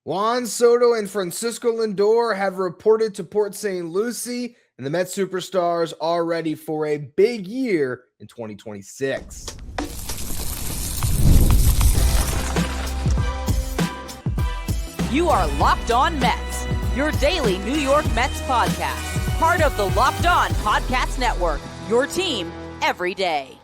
Juan Soto and Francisco Lindor have reported to Port St. Lucie, and the Mets superstars are ready for a big year in 2026. You are Locked On Mets, your daily New York Mets podcast. Part of the Locked On Podcast Network, your team every day.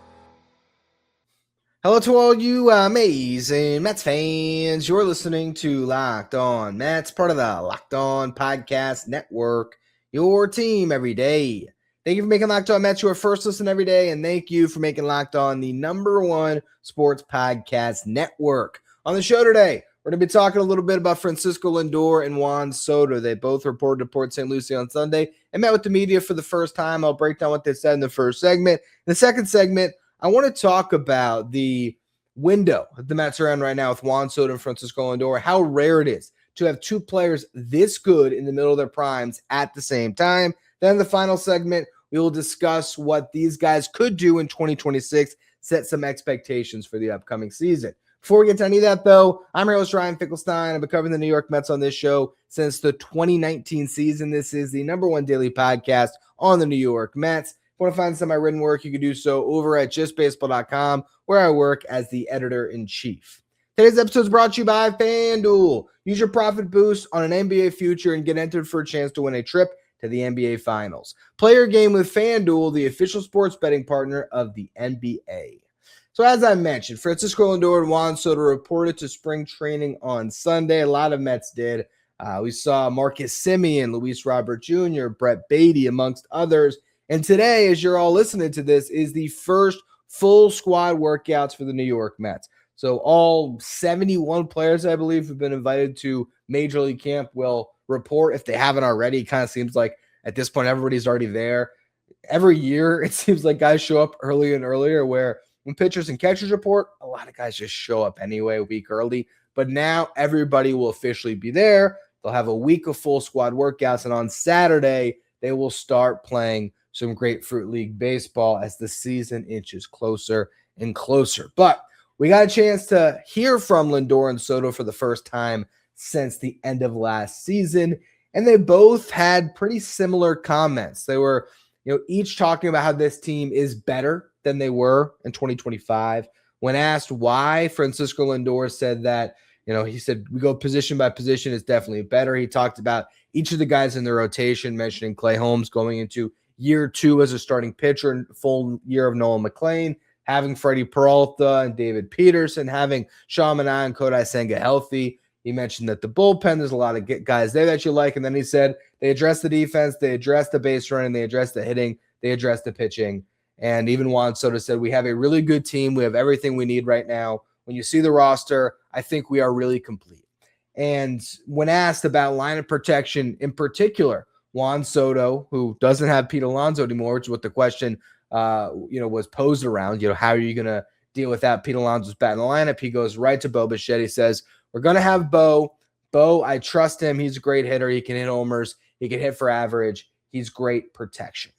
Hello to all you amazing Mets fans. You're listening to Locked On Mets, part of the Locked On Podcast Network, your team every day. Thank you for making Locked On Mets your first listen every day, and thank you for making Locked On the #1 sports podcast network. On the show today, we're going to be talking a little bit about Francisco Lindor and Juan Soto. They both reported to Port St. Lucie on Sunday and met with the media for the first time. I'll break down what they said in the first segment. In the second segment, I want to talk about the window that the Mets are in right now with Juan Soto and Francisco Lindor, how rare it is to have two players this good in the middle of their primes at the same time. Then in the final segment, we will discuss what these guys could do in 2026, set some expectations for the upcoming season. Before we get to any of that, though, I'm your host, Ryan Finkelstein. I've been covering the New York Mets on this show since the 2019 season. This is the #1 daily podcast on the New York Mets. If you want to find some of my written work, you can do so over at justbaseball.com, where I work as the editor-in-chief. Today's episode is brought to you by FanDuel. Use your profit boost on an NBA future and get entered for a chance to win a trip to the NBA Finals. Play your game with FanDuel, the official sports betting partner of the NBA. So as I mentioned, Francisco Lindor and Juan Soto reported to spring training on Sunday. A lot of Mets did. We saw Marcus Semien, Luis Robert Jr., Brett Beatty, amongst others. And today, as you're all listening to this, is the first full squad workouts for the New York Mets. So all 71 players, I believe, have been invited to Major League Camp will report if they haven't already. It kind of seems like at this point, everybody's already there. Every year, it seems like guys show up earlier and earlier, where when pitchers and catchers report, a lot of guys just show up anyway a week early. But now everybody will officially be there. They'll have a week of full squad workouts, and on Saturday, they will start playing some Grapefruit League baseball as the season inches closer and closer. But we got a chance to hear from Lindor and Soto for the first time since the end of last season, and they both had pretty similar comments. They were, each talking about how this team is better than they were in 2025. When asked why, Francisco Lindor said that, he said, we go position by position, it's definitely better. He talked about each of the guys in the rotation, mentioning Clay Holmes going into year 2 as a starting pitcher and full year of Nolan McLean, having Freddie Peralta and David Peterson, having Sean Manaea and Kodai Senga healthy. He mentioned that the bullpen, there's a lot of guys there that you like. And then he said they addressed the defense, they addressed the base running, they addressed the hitting, they addressed the pitching. And even Juan Soto said, we have a really good team. We have everything we need right now. When you see the roster, I think we are really complete. And when asked about line of protection in particular, Juan Soto, who doesn't have Pete Alonso anymore, which is what the question, was posed around. How are you going to deal with that? Pete Alonso's bat in the lineup. He goes right to Bo Bichette. He says, we're going to have Bo. Bo, I trust him. He's a great hitter. He can hit homers. He can hit for average. He's great protection.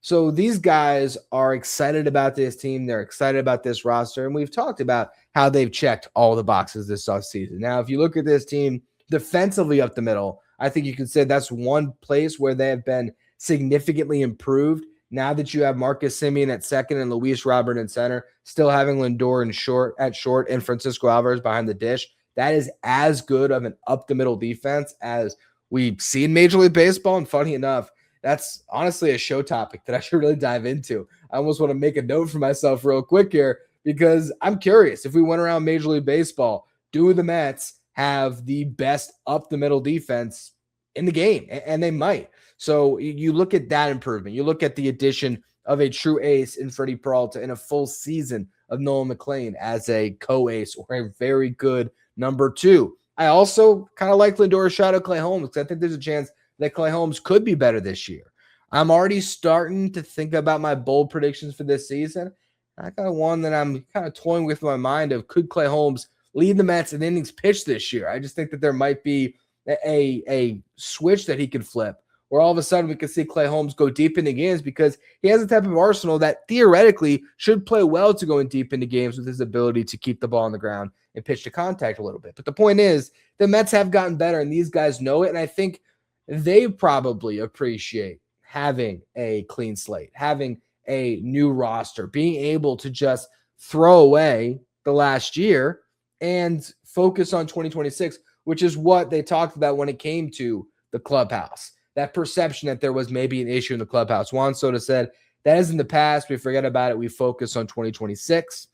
So these guys are excited about this team. They're excited about this roster. And we've talked about how they've checked all the boxes this offseason. Now, if you look at this team defensively up the middle, I think you could say that's one place where they have been significantly improved. Now that you have Marcus Semien at second and Luis Robert in center, still having Lindor at short and Francisco Alvarez behind the dish, that is as good of an up-the-middle defense as we see in Major League Baseball. And funny enough, that's honestly a show topic that I should really dive into. I almost want to make a note for myself real quick here because I'm curious. If we went around Major League Baseball, do the Mets have the best up-the-middle defense in the game? And they might. So you look at that improvement. You look at the addition of a true ace in Freddie Peralta in a full season of Nolan McLean as a co-ace or a very good number 2. I also kind of like Lindor's shot at Clay Holmes because I think there's a chance that Clay Holmes could be better this year. I'm already starting to think about my bold predictions for this season. I got one that I'm kind of toying with in my mind of, could Clay Holmes lead the Mets in innings pitched this year? I just think that there might be a switch that he could flip, where all of a sudden we could see Clay Holmes go deep into games because he has a type of arsenal that theoretically should play well to going deep into games with his ability to keep the ball on the ground and pitch to contact a little bit. But the point is, the Mets have gotten better, and these guys know it, and I think they probably appreciate having a clean slate, having a new roster, being able to just throw away the last year and focus on 2026, which is what they talked about when it came to the clubhouse. That perception that there was maybe an issue in the clubhouse. Juan Soto said, that is in the past. We forget about it. We focus on 2026.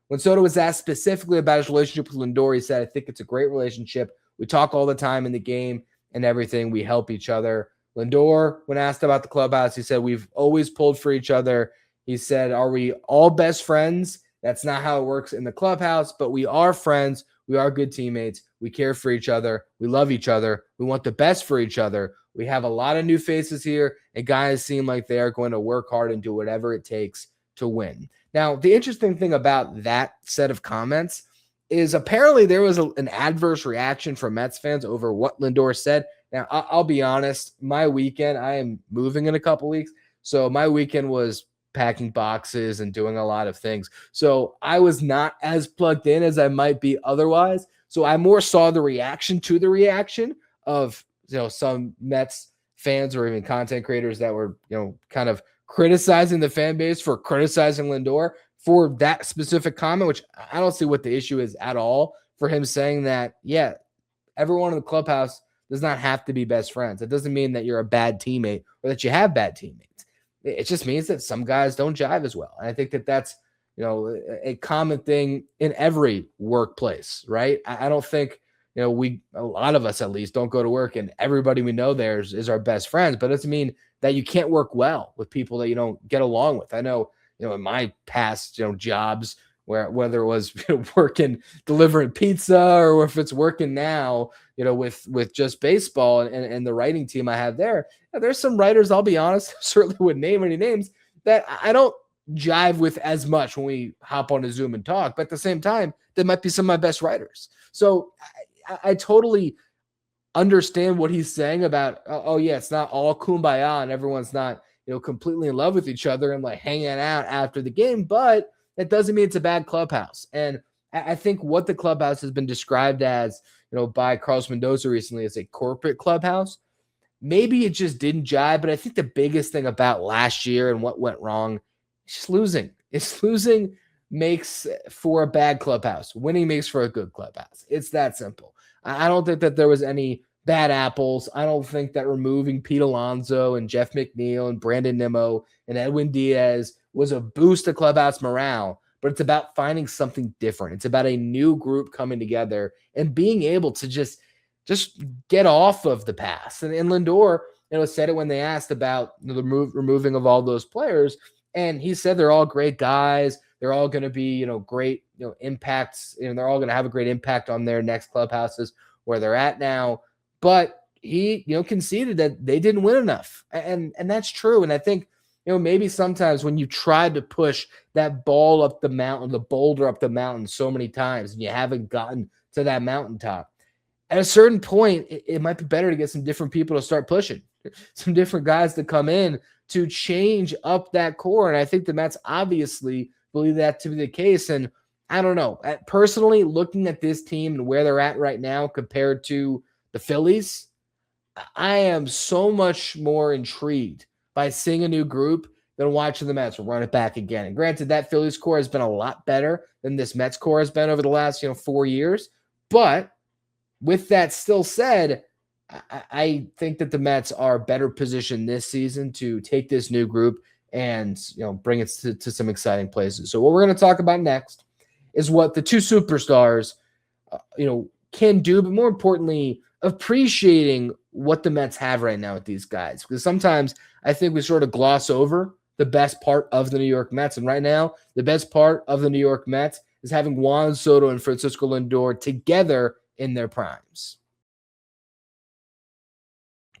When Soto was asked specifically about his relationship with Lindor, he said, I think it's a great relationship. We talk all the time in the game and everything. We help each other. Lindor, when asked about the clubhouse, he said, we've always pulled for each other. He said, are we all best friends? That's not how it works in the clubhouse, but we are friends. We are good teammates. We care for each other. We love each other. We want the best for each other. We have a lot of new faces here, and guys seem like they are going to work hard and do whatever it takes to win. Now, the interesting thing about that set of comments is apparently there was an adverse reaction from Mets fans over what Lindor said. Now, I'll be honest, my weekend, I am moving in a couple weeks, so my weekend was packing boxes and doing a lot of things. So I was not as plugged in as I might be otherwise. So I more saw the reaction to the reaction of, some Mets fans or even content creators that were, kind of criticizing the fan base for criticizing Lindor for that specific comment, which I don't see what the issue is at all for him saying that, yeah, everyone in the clubhouse does not have to be best friends. It doesn't mean that you're a bad teammate or that you have bad teammates. It just means that some guys don't jive as well. And I think that that's, a common thing in every workplace, right? I don't think, a lot of us at least don't go to work and everybody we know there is our best friends, but it doesn't mean that you can't work well with people that you don't get along with. I know, in my past, jobs, whether it was working, delivering pizza, or if it's working now, with just baseball and the writing team I have there, there's some writers, I'll be honest, certainly wouldn't name any names, that I don't jive with as much when we hop on a Zoom and talk. But at the same time, they might be some of my best writers. So I totally understand what he's saying about, it's not all kumbaya and everyone's not, completely in love with each other and like hanging out after the game, but that doesn't mean it's a bad clubhouse. And I think what the clubhouse has been described as, by Carlos Mendoza recently as a corporate clubhouse. Maybe it just didn't jive, but I think the biggest thing about last year and what went wrong is just losing. Losing makes for a bad clubhouse. Winning makes for a good clubhouse. It's that simple. I don't think that there was any bad apples. I don't think that removing Pete Alonso and Jeff McNeil and Brandon Nimmo and Edwin Diaz was a boost to clubhouse morale, but it's about finding something different. It's about a new group coming together and being able to just get off of the past. And Lindor, said it when they asked about the removing of all those players, and he said they're all great guys. They're all going to be, great, impacts. They're all going to have a great impact on their next clubhouses where they're at now. But he, conceded that they didn't win enough, and that's true. And I think, maybe sometimes when you try to push that ball up the mountain, the boulder up the mountain so many times, and you haven't gotten to that mountaintop, at a certain point, it might be better to get some different people to start pushing, some different guys to come in to change up that core. And I think the Mets obviously believe that to be the case. And I don't know, personally, looking at this team and where they're at right now compared to the Phillies, I am so much more intrigued by seeing a new group than watching the Mets run it back again. And granted, that Phillies core has been a lot better than this Mets core has been over the last 4 years. But with that still said, I think that the Mets are better positioned this season to take this new group and bring it to some exciting places. So what we're going to talk about next is what the two superstars can do, but more importantly, appreciating what the Mets have right now with these guys. Because sometimes I think we sort of gloss over the best part of the New York Mets. And right now, the best part of the New York Mets is having Juan Soto and Francisco Lindor together in their primes.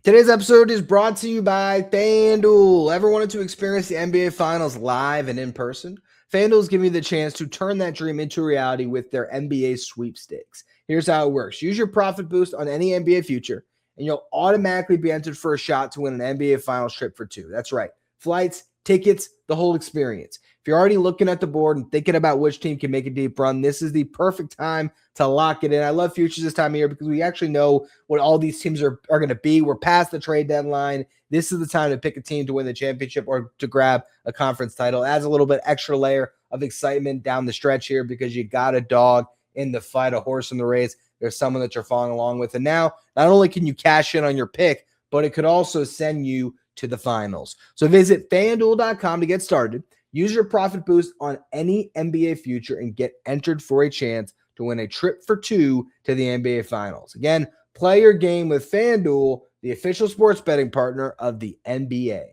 Today's episode is brought to you by FanDuel. Ever wanted to experience the NBA Finals live and in person? FanDuel is giving you the chance to turn that dream into reality with their NBA sweepstakes. Here's how it works. Use your profit boost on any NBA future, and you'll automatically be entered for a shot to win an NBA Finals trip for two. That's right. Flights, tickets, the whole experience. If you're already looking at the board and thinking about which team can make a deep run, this is the perfect time to lock it in. I love futures this time of year because we actually know what all these teams are going to be. We're past the trade deadline. This is the time to pick a team to win the championship or to grab a conference title. Adds a little bit extra layer of excitement down the stretch here because you got a dog in the fight, a horse in the race. There's someone that you're following along with. And now, not only can you cash in on your pick, but it could also send you to the finals. So visit FanDuel.com to get started. Use your profit boost on any NBA future and get entered for a chance to win a trip for two to the NBA Finals. Again, play your game with FanDuel, the official sports betting partner of the NBA.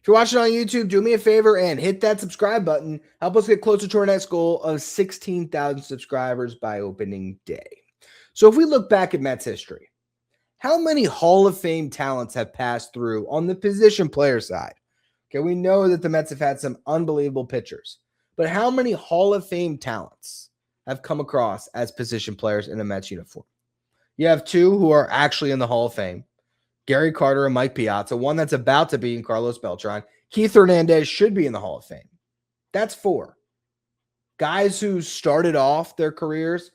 If you're watching on YouTube, do me a favor and hit that subscribe button. Help us get closer to our next goal of 16,000 subscribers by opening day. So if we look back at Mets history, how many Hall of Fame talents have passed through on the position player side? Okay, we know that the Mets have had some unbelievable pitchers, but how many Hall of Fame talents have come across as position players in a Mets uniform? You have two who are actually in the Hall of Fame, Gary Carter and Mike Piazza, one that's about to be in Carlos Beltran. Keith Hernandez should be in the Hall of Fame. That's four. Guys who started off their careers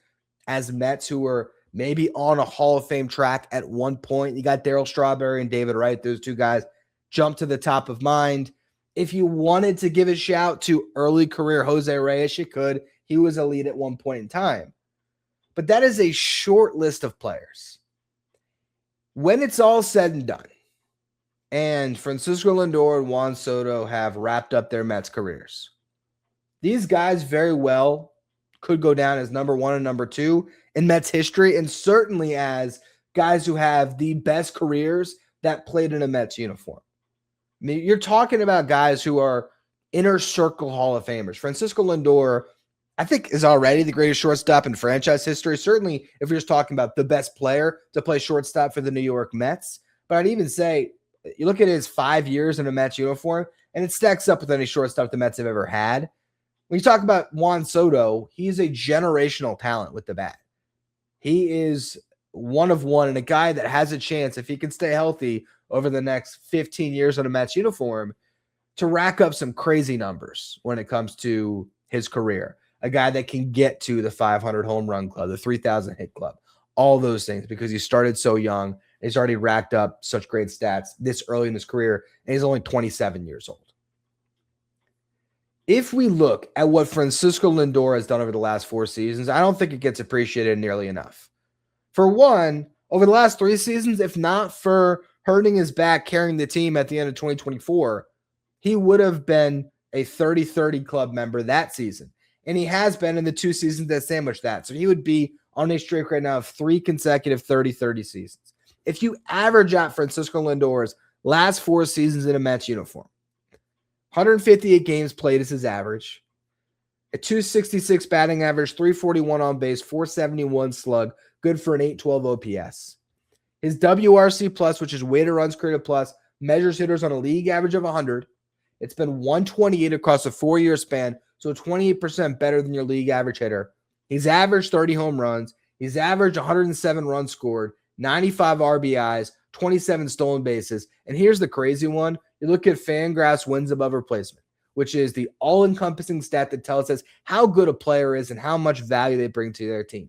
as Mets who were maybe on a Hall of Fame track at one point. You got Darryl Strawberry and David Wright. Those two guys jump to the top of mind. If you wanted to give a shout to early career Jose Reyes, you could. He was elite at one point in time. But that is a short list of players. When it's all said and done, and Francisco Lindor and Juan Soto have wrapped up their Mets careers, these guys very well could go down as number one and number two in Mets history, and certainly as guys who have the best careers that played in a Mets uniform. I mean, you're talking about guys who are inner circle Hall of Famers. Francisco Lindor, I think, is already the greatest shortstop in franchise history. Certainly, if you're just talking about the best player to play shortstop for the New York Mets. But I'd even say, you look at his 5 years in a Mets uniform, and it stacks up with any shortstop the Mets have ever had. When you talk about Juan Soto, he's a generational talent with the bat. He is one of one and a guy that has a chance, if he can stay healthy over the next 15 years in a Mets uniform, to rack up some crazy numbers when it comes to his career. A guy that can get to the 500 home run club, the 3,000 hit club, all those things, because he started so young. He's already racked up such great stats this early in his career, and he's only 27 years old. If we look at what Francisco Lindor has done over the last 4 seasons, I don't think it gets appreciated nearly enough. For one, over the last 3 seasons, if not for hurting his back carrying the team at the end of 2024, he would have been a 30-30 club member that season. And he has been in the 2 seasons that sandwich that. So he would be on a streak right now of 3 consecutive 30-30 seasons. If you average out Francisco Lindor's last 4 seasons in a Mets uniform, 158 games played is his average, a 266 batting average, 341 on base, 471 slug, good for an 812 OPS. His WRC plus, which is weighted runs created plus, measures hitters on a league average of 100. It's been 128 across a 4-year span, so 28% better than your league average hitter. He's averaged 30 home runs. He's averaged 107 runs scored, 95 RBIs, 27 stolen bases. And here's the crazy one. You look at Fangraphs wins above replacement, which is the all-encompassing stat that tells us how good a player is and how much value they bring to their team.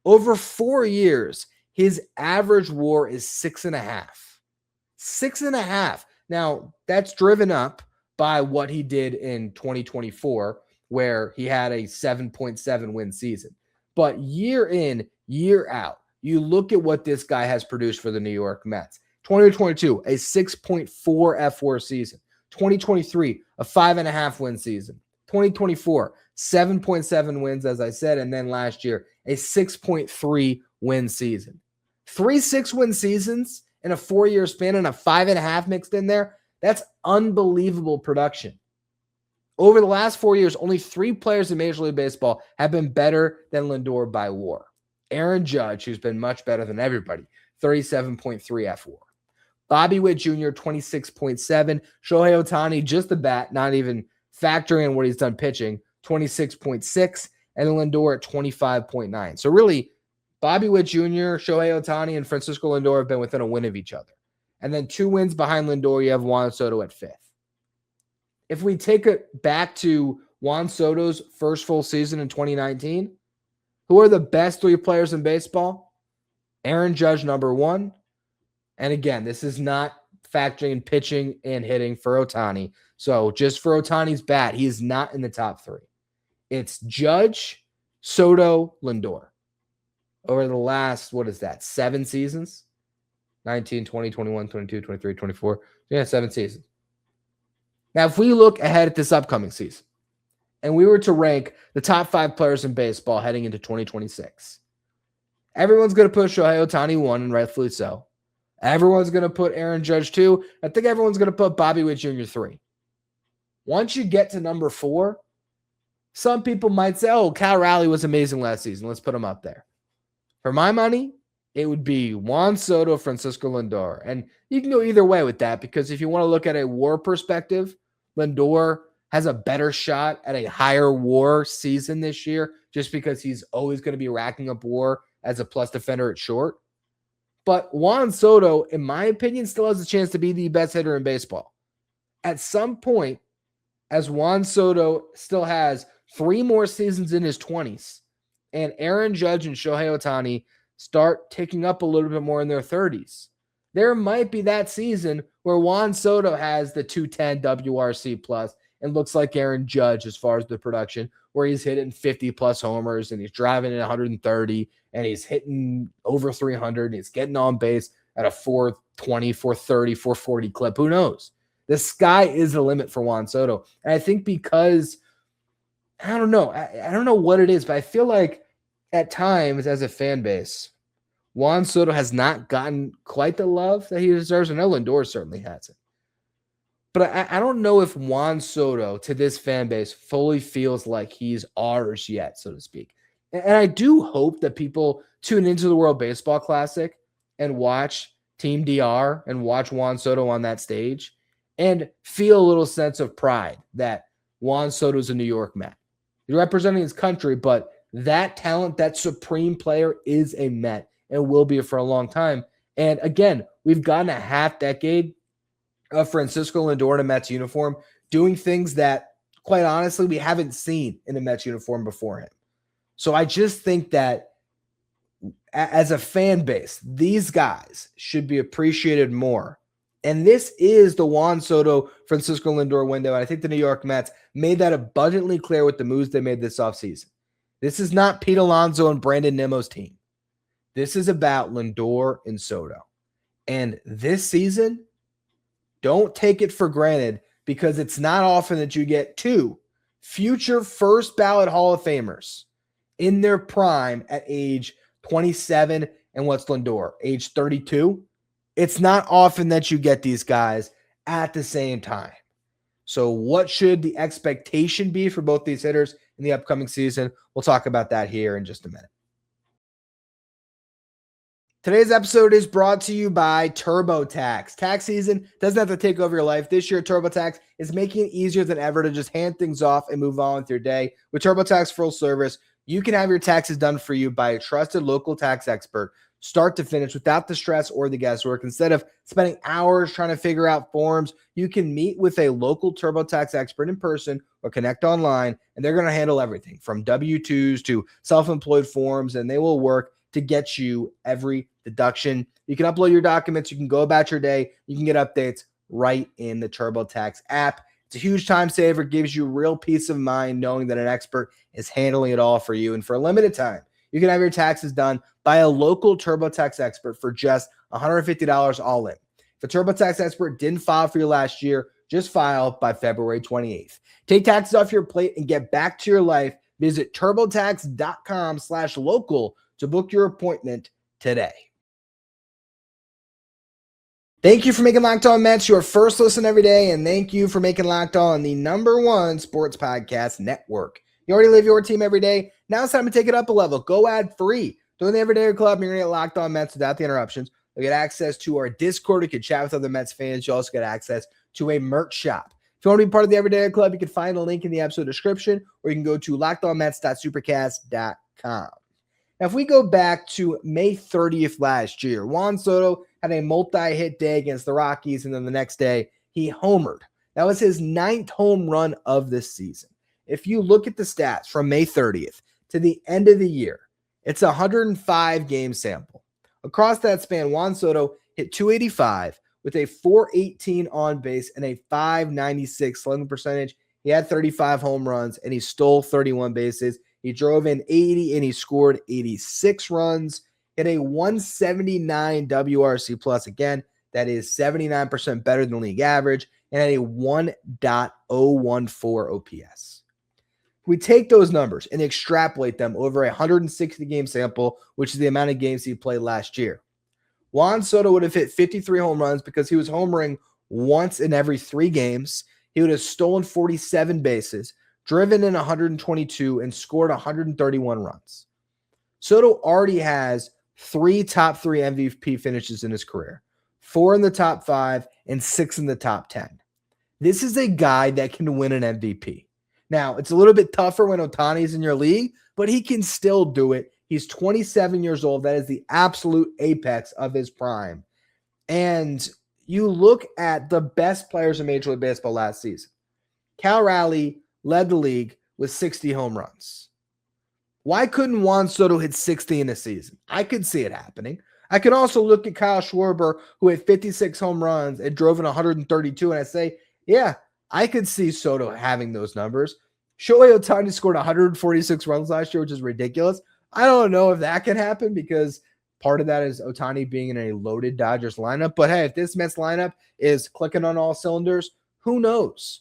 Over 4 years, his average WAR is 6.5. 6.5. Now, that's driven up by what he did in 2024, where he had a 7.7 win season. But year in, year out, you look at what this guy has produced for the New York Mets. 2022, a 6.4 F4 season. 2023, a 5.5 win season. 2024, 7.7 wins, as I said. And then last year, a 6.3 win season. 3 6-win seasons in a 4-year span and a 5.5 mixed in there. That's unbelievable production. Over the last 4 years, only 3 players in Major League Baseball have been better than Lindor by WAR. Aaron Judge, who's been much better than everybody, 37.3 F4. Bobby Witt Jr., 26.7. Shohei Ohtani, just the bat, not even factoring in what he's done pitching, 26.6. And Lindor at 25.9. So really, Bobby Witt Jr., Shohei Ohtani, and Francisco Lindor have been within a win of each other. And then 2 wins behind Lindor, you have Juan Soto at 5th. If we take it back to Juan Soto's first full season in 2019, who are the best 3 players in baseball? Aaron Judge, number 1. And again, this is not factoring in pitching and hitting for Ohtani. So just for Ohtani's bat, he is not in the top 3. It's Judge, Soto, Lindor. Over the last, 7 seasons? 19, 20, 21, 22, 23, 24. Yeah, 7 seasons. Now, if we look ahead at this upcoming season, and we were to rank the top 5 players in baseball heading into 2026, everyone's going to put Shohei Ohtani 1, and rightfully so. Everyone's going to put Aaron Judge 2. I think everyone's going to put Bobby Witt Jr. 3. Once you get to number 4, some people might say, oh, Cal Raleigh was amazing last season. Let's put him up there. For my money, it would be Juan Soto, Francisco Lindor. And you can go either way with that, because if you want to look at a WAR perspective, Lindor has a better shot at a higher WAR season this year just because he's always going to be racking up WAR as a plus defender at short. But Juan Soto, in my opinion, still has a chance to be the best hitter in baseball. At some point, as Juan Soto still has 3 more seasons in his 20s, and Aaron Judge and Shohei Ohtani start ticking up a little bit more in their 30s, there might be that season where Juan Soto has the 210 WRC plus and looks like Aaron Judge as far as the production, where he's hitting 50-plus homers and he's driving at 130 and he's hitting over 300 and he's getting on base at a 420, 430, 440 clip. Who knows? The sky is the limit for Juan Soto. And I think because I don't know. I don't know what it is, but I feel like at times as a fan base, Juan Soto has not gotten quite the love that he deserves. I know Lindor certainly hasn't. But I don't know if Juan Soto to this fan base fully feels like he's ours yet, so to speak. And I do hope that people tune into the World Baseball Classic and watch Team DR and watch Juan Soto on that stage and feel a little sense of pride that Juan Soto is a New York Met. He's representing his country, but that talent, that supreme player is a Met and will be for a long time. And again, we've gotten a half decade of Francisco Lindor in a Mets uniform doing things that, quite honestly, we haven't seen in a Mets uniform before him. So I just think that as a fan base, these guys should be appreciated more. And this is the Juan Soto, Francisco Lindor window. And I think the New York Mets made that abundantly clear with the moves they made this offseason. This is not Pete Alonso and Brandon Nimmo's team. This is about Lindor and Soto. And this season, don't take it for granted, because it's not often that you get 2 future first ballot Hall of Famers in their prime at age 27 and what's Lindor, age 32. It's not often that you get these guys at the same time. So what should the expectation be for both these hitters in the upcoming season? We'll talk about that here in just a minute. Today's episode is brought to you by TurboTax. Tax season doesn't have to take over your life. This year, TurboTax is making it easier than ever to just hand things off and move on with your day. With TurboTax Full Service, you can have your taxes done for you by a trusted local tax expert, start to finish, without the stress or the guesswork. Instead of spending hours trying to figure out forms, you can meet with a local TurboTax expert in person or connect online, and they're going to handle everything from W-2s to self-employed forms, and they will work to get you every deduction. You can upload your documents. You can go about your day. You can get updates right in the TurboTax app. It's a huge time saver. It gives you real peace of mind knowing that an expert is handling it all for you. And for a limited time, you can have your taxes done by a local TurboTax expert for just $150 all in. If a TurboTax expert didn't file for you last year, just file by February 28th. Take taxes off your plate and get back to your life. Visit turbotax.com/local to book your appointment today. Thank you for making Locked On Mets your first listen every day, and thank you for making Locked On the #1 sports podcast network. You already live your team every day. Now it's time to take it up a level. Go ad-free. Join the Everyday Club, and you're going to get Locked On Mets without the interruptions. You'll get access to our Discord. You can chat with other Mets fans. You also get access to a merch shop. If you want to be part of the Everyday Club, you can find a link in the episode description, or you can go to lockedonmets.supercast.com. Now, if we go back to May 30th last year, Juan Soto had a multi-hit day against the Rockies, and then the next day he homered. That was his 9th home run of this season. If you look at the stats from May 30th to the end of the year, it's a 105 game sample. Across that span, Juan Soto hit 285 with a 418 on base and a 596 slugging percentage. He had 35 home runs and he stole 31 bases. He drove in 80 and he scored 86 runs. Hit a 179 WRC plus. Again, that is 79% better than league average, and at a 1.014 OPS. We take those numbers and extrapolate them over a 160 game sample, which is the amount of games he played last year. Juan Soto would have hit 53 home runs because he was homering once in every 3 games. He would have stolen 47 bases, driven in 122, and scored 131 runs. Soto already has 3 top 3 MVP finishes in his career, 4 in the top 5 and 6 in the top 10. This is a guy that can win an MVP. Now, it's a little bit tougher when Ohtani's in your league, but he can still do it. He's 27 years old. That is the absolute apex of his prime. And you look at the best players in Major League Baseball last season. Cal Raleigh led the league with 60 home runs. Why couldn't Juan Soto hit 60 in a season? I could see it happening. I could also look at Kyle Schwarber, who had 56 home runs and drove in 132, and I say, yeah, I could see Soto having those numbers. Shohei Ohtani scored 146 runs last year, which is ridiculous. I don't know if that can happen because part of that is Ohtani being in a loaded Dodgers lineup. But hey, if this Mets lineup is clicking on all cylinders, who knows?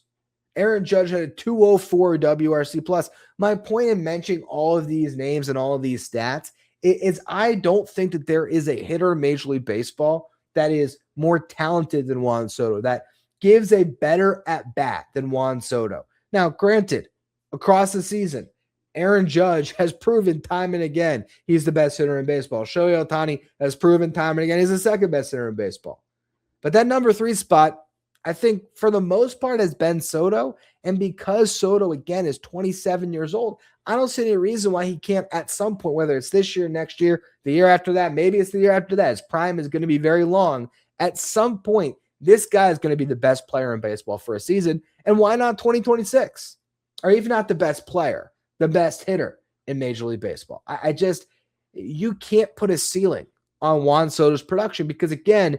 Aaron Judge had a 204 WRC plus. My point in mentioning all of these names and all of these stats is I don't think that there is a hitter in Major League Baseball that is more talented than Juan Soto, that gives a better at-bat than Juan Soto. Now, granted, across the season, Aaron Judge has proven time and again he's the best hitter in baseball. Shohei Ohtani has proven time and again he's the second best hitter in baseball. But that number 3 spot, I think for the most part has been Soto. And because Soto, again, is 27 years old, I don't see any reason why he can't at some point, whether it's this year, next year, the year after that, maybe it's the year after that. His prime is going to be very long. At some point, this guy is going to be the best player in baseball for a season. And why not 2026? Or even not the best player, the best hitter in Major League Baseball. You can't put a ceiling on Juan Soto's production because, again,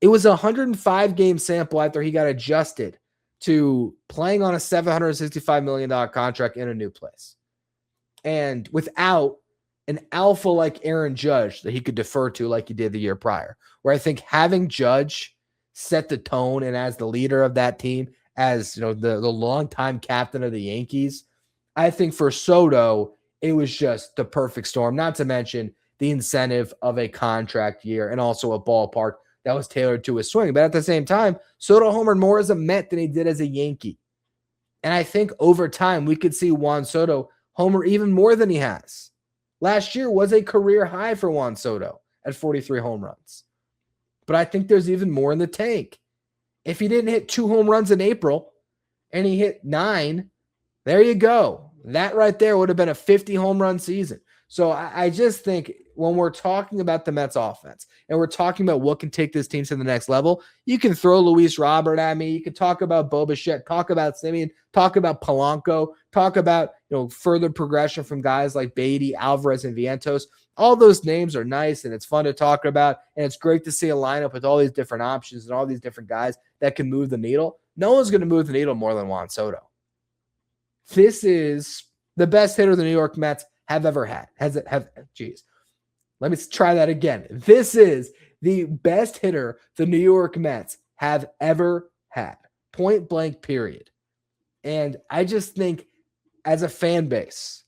it was a 105 game sample after he got adjusted to playing on a $765 million contract in a new place. And without an alpha like Aaron Judge that he could defer to like he did the year prior, where I think having Judge set the tone and as the leader of that team, as the longtime captain of the Yankees, I think for Soto, it was just the perfect storm, not to mention the incentive of a contract year and also a ballpark that was tailored to his swing. But at the same time, Soto homered more as a Met than he did as a Yankee. And I think over time, we could see Juan Soto homer even more than he has. Last year was a career high for Juan Soto at 43 home runs. But I think there's even more in the tank. If he didn't hit 2 home runs in April and he hit 9, there you go. That right there would have been a 50 home run season. So I just think when we're talking about the Mets offense and we're talking about what can take this team to the next level, you can throw Luis Robert at me. You can talk about Bo Bichette, talk about Semien, talk about Polanco, talk about further progression from guys like Beatty, Alvarez, and Vientos. All those names are nice and it's fun to talk about. And it's great to see a lineup with all these different options and all these different guys that can move the needle. No one's going to move the needle more than Juan Soto. This is the best hitter the New York Mets have ever had. Let me try that again. This is the best hitter the New York Mets have ever had. Point blank, period. And I just think as a fan base,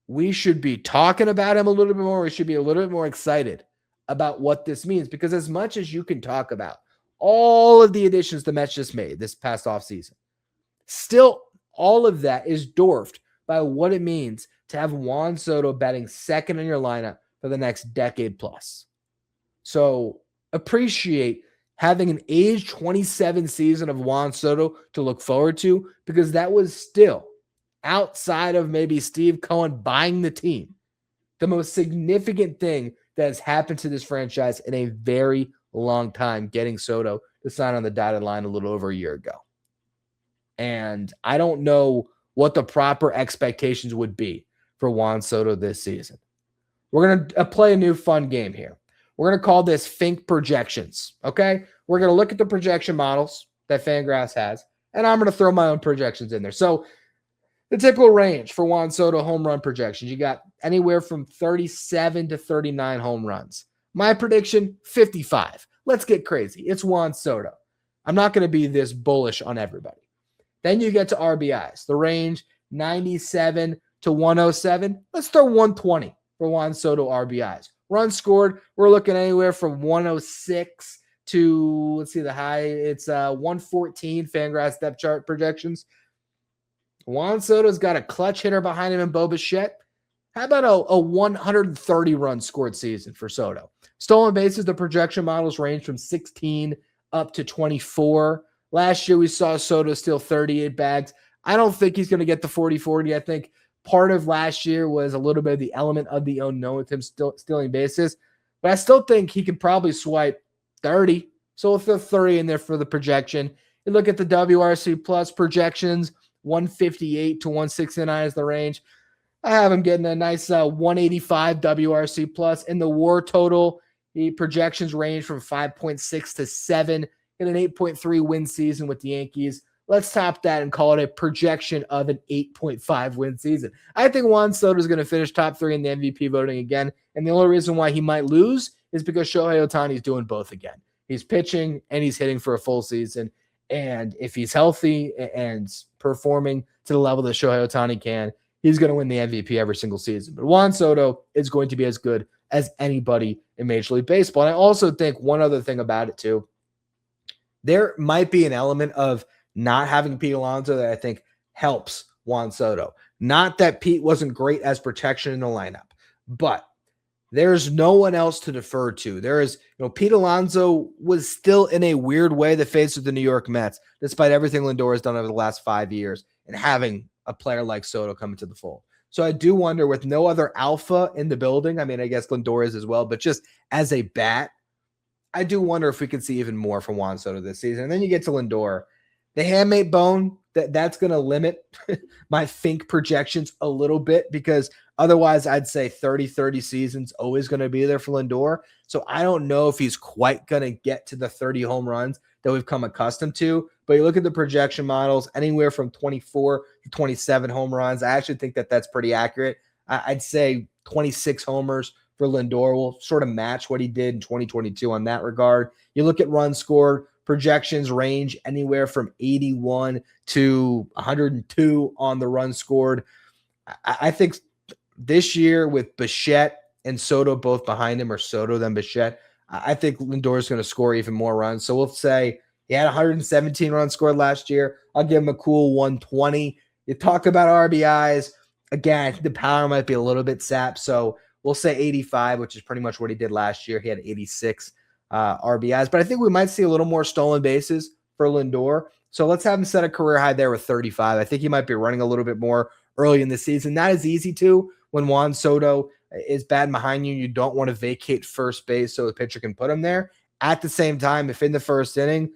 we should be talking about him a little bit more. We should be a little bit more excited about what this means. Because as much as you can talk about all of the additions the Mets just made this past offseason, still all of that is dwarfed by what it means to have Juan Soto batting second in your lineup for the next decade plus. So appreciate having an age 27 season of Juan Soto to look forward to, because that was still, outside of maybe Steve Cohen buying the team, the most significant thing that has happened to this franchise in a very long time getting Soto to sign on the dotted line a little over a year ago. And I don't know what the proper expectations would be for Juan Soto this season. We're going to play a new fun game here. We're going to call this Fink Projections, okay? We're going to look at the projection models that Fangraphs has, and I'm going to throw my own projections in there. So the typical range for Juan Soto home run projections, you got anywhere from 37 to 39 home runs. My prediction, 55. Let's get crazy. It's Juan Soto. I'm not going to be this bullish on everybody. Then you get to RBIs. The range, 97 to 107. Let's throw 120 for Juan Soto RBIs. Runs scored, we're looking anywhere from 106 to, let's see the high, it's 114 Fangraphs depth chart projections. Juan Soto's got a clutch hitter behind him in Bo Bichette. How about a 130 run scored season for Soto? Stolen bases, the projection models range from 16 up to 24. Last year we saw Soto steal 38 bags. I don't think he's going to get the 40-40. I think part of last year was a little bit of the element of the unknown with him still stealing bases. But I still think he could probably swipe 30. So we'll throw 30 in there for the projection. You look at the WRC plus projections, 158 to 169 is the range. I have him getting a nice 185 WRC plus. In the WAR total, the projections range from 5.6 to 7 in an 8.3 win season with the Yankees. Let's top that and call it a projection of an 8.5 win season. I think Juan Soto is going to finish top 3 in the MVP voting again. And the only reason why he might lose is because Shohei Ohtani is doing both again. He's pitching and he's hitting for a full season. And if he's healthy and performing to the level that Shohei Ohtani can, he's going to win the MVP every single season. But Juan Soto is going to be as good as anybody in Major League Baseball. And I also think one other thing about it too, there might be an element of not having Pete Alonso that I think helps Juan Soto. Not that Pete wasn't great as protection in the lineup, but there's no one else to defer to. There is, Pete Alonso was still in a weird way the face of the New York Mets, despite everything Lindor has done over the last 5 years and having a player like Soto come into the fold. So I do wonder, with no other alpha in the building, I mean, I guess Lindor is as well, but just as a bat, I do wonder if we could see even more from Juan Soto this season. And then you get to Lindor. The handmade bone, that's going to limit my Fink projections a little bit, because otherwise I'd say 30 seasons always going to be there for Lindor. So I don't know if he's quite going to get to the 30 home runs that we've come accustomed to. But you look at the projection models, anywhere from 24 to 27 home runs. I actually think that that's pretty accurate. I'd say 26 homers for Lindor will sort of match what he did in 2022 on that regard. You look at runs scored, projections range anywhere from 81 to 102 on the run scored. I think this year with Bichette and Soto both behind him, or Soto then Bichette, I think Lindor is going to score even more runs. So we'll say he had 117 runs scored last year. I'll give him a cool 120. You talk about RBIs. Again, the power might be a little bit sapped. So we'll say 85, which is pretty much what he did last year. He had 86 RBIs. But I think we might see a little more stolen bases for Lindor. So let's have him set a career high there with 35. I think he might be running a little bit more early in the season. Not as easy to when Juan Soto is batting behind you. You don't want to vacate first base so the pitcher can put him there. At the same time, if in the first inning,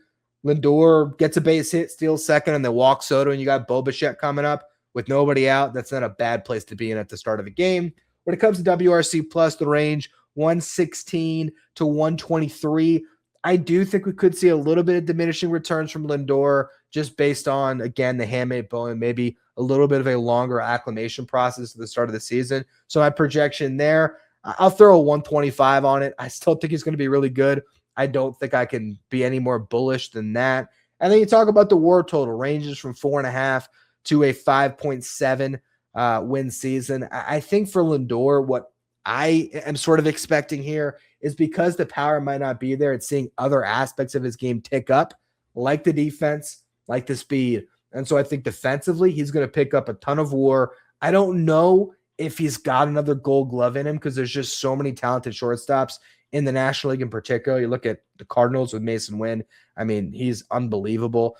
Lindor gets a base hit, steals second, and then walks Soto, and you got Bo Bichette coming up with nobody out, that's not a bad place to be in at the start of a game. When it comes to WRC plus, the range 116 to 123. I do think we could see a little bit of diminishing returns from Lindor, just based on, again, the handmade bone and maybe a little bit of a longer acclimation process at the start of the season. So my projection there, I'll throw a 125 on it. I still think he's going to be really good. I don't think I can be any more bullish than that. And then you talk about the WAR total, ranges from 4.5 to a 5.7 win season. I think for Lindor, what I am sort of expecting here is, because the power might not be there, it's seeing other aspects of his game tick up, like the defense, like the speed. And so I think defensively, he's going to pick up a ton of WAR. I don't know if he's got another Gold Glove in him, because there's just so many talented shortstops in the National League in particular. You look at the Cardinals with Mason Wynn. I mean, he's unbelievable.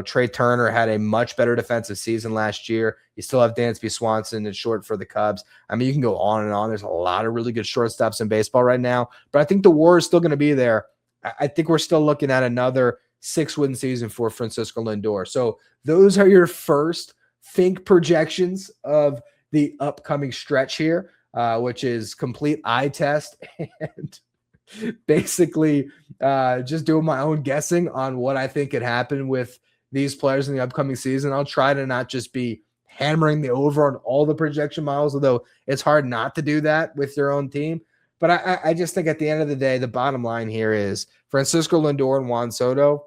Trey Turner had a much better defensive season last year. You still have Dansby Swanson and short for the Cubs. I mean, you can go on and on. There's a lot of really good shortstops in baseball right now, but I think the WAR is still going to be there. I think we're still looking at another 6-win season for Francisco Lindor. So those are your first Fink projections of the upcoming stretch here, which is complete eye test and basically just doing my own guessing on what I think could happen with these players in the upcoming season. I'll try to not just be hammering the over on all the projection models, although it's hard not to do that with your own team. But I just think at the end of the day, the bottom line here is Francisco Lindor and Juan Soto,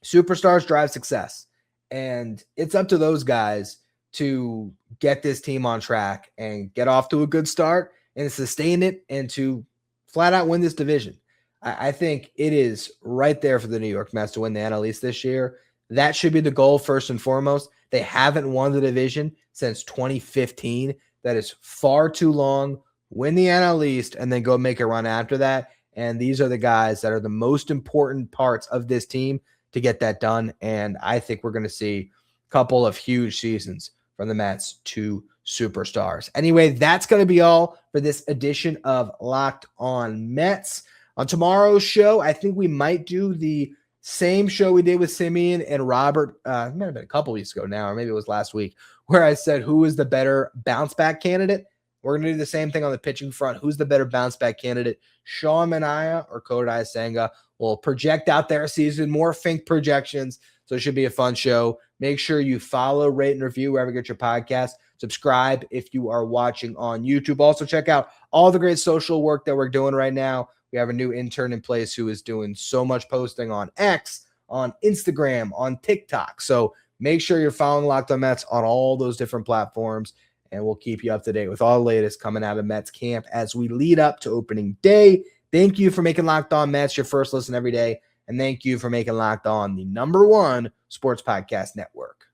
superstars drive success. And it's up to those guys to get this team on track and get off to a good start and sustain it and to flat out win this division. I think it is right there for the New York Mets to win the NL East this year. That should be the goal first and foremost. They haven't won the division since 2015. That is far too long. Win the NL East and then go make a run after that. And these are the guys that are the most important parts of this team to get that done. And I think we're going to see a couple of huge seasons from the Mets to superstars. Anyway, that's going to be all for this edition of Locked On Mets. On tomorrow's show, I think we might do the same show we did with Semien and Robert. It might have been a couple weeks ago now, or maybe it was last week, where I said who is the better bounce back candidate. We're going to do the same thing on the pitching front. Who's the better bounce back candidate? Sean Manaea or Kodai Senga? We'll project out their season, more Fink projections. So it should be a fun show. Make sure you follow, rate, and review wherever you get your podcast. Subscribe if you are watching on YouTube. Also, check out all the great social work that we're doing right now. We have a new intern in place who is doing so much posting on X, on Instagram, on TikTok. So make sure you're following Locked On Mets on all those different platforms, and we'll keep you up to date with all the latest coming out of Mets camp as we lead up to opening day. Thank you for making Locked On Mets your first listen every day, and thank you for making Locked On the #1 sports podcast network.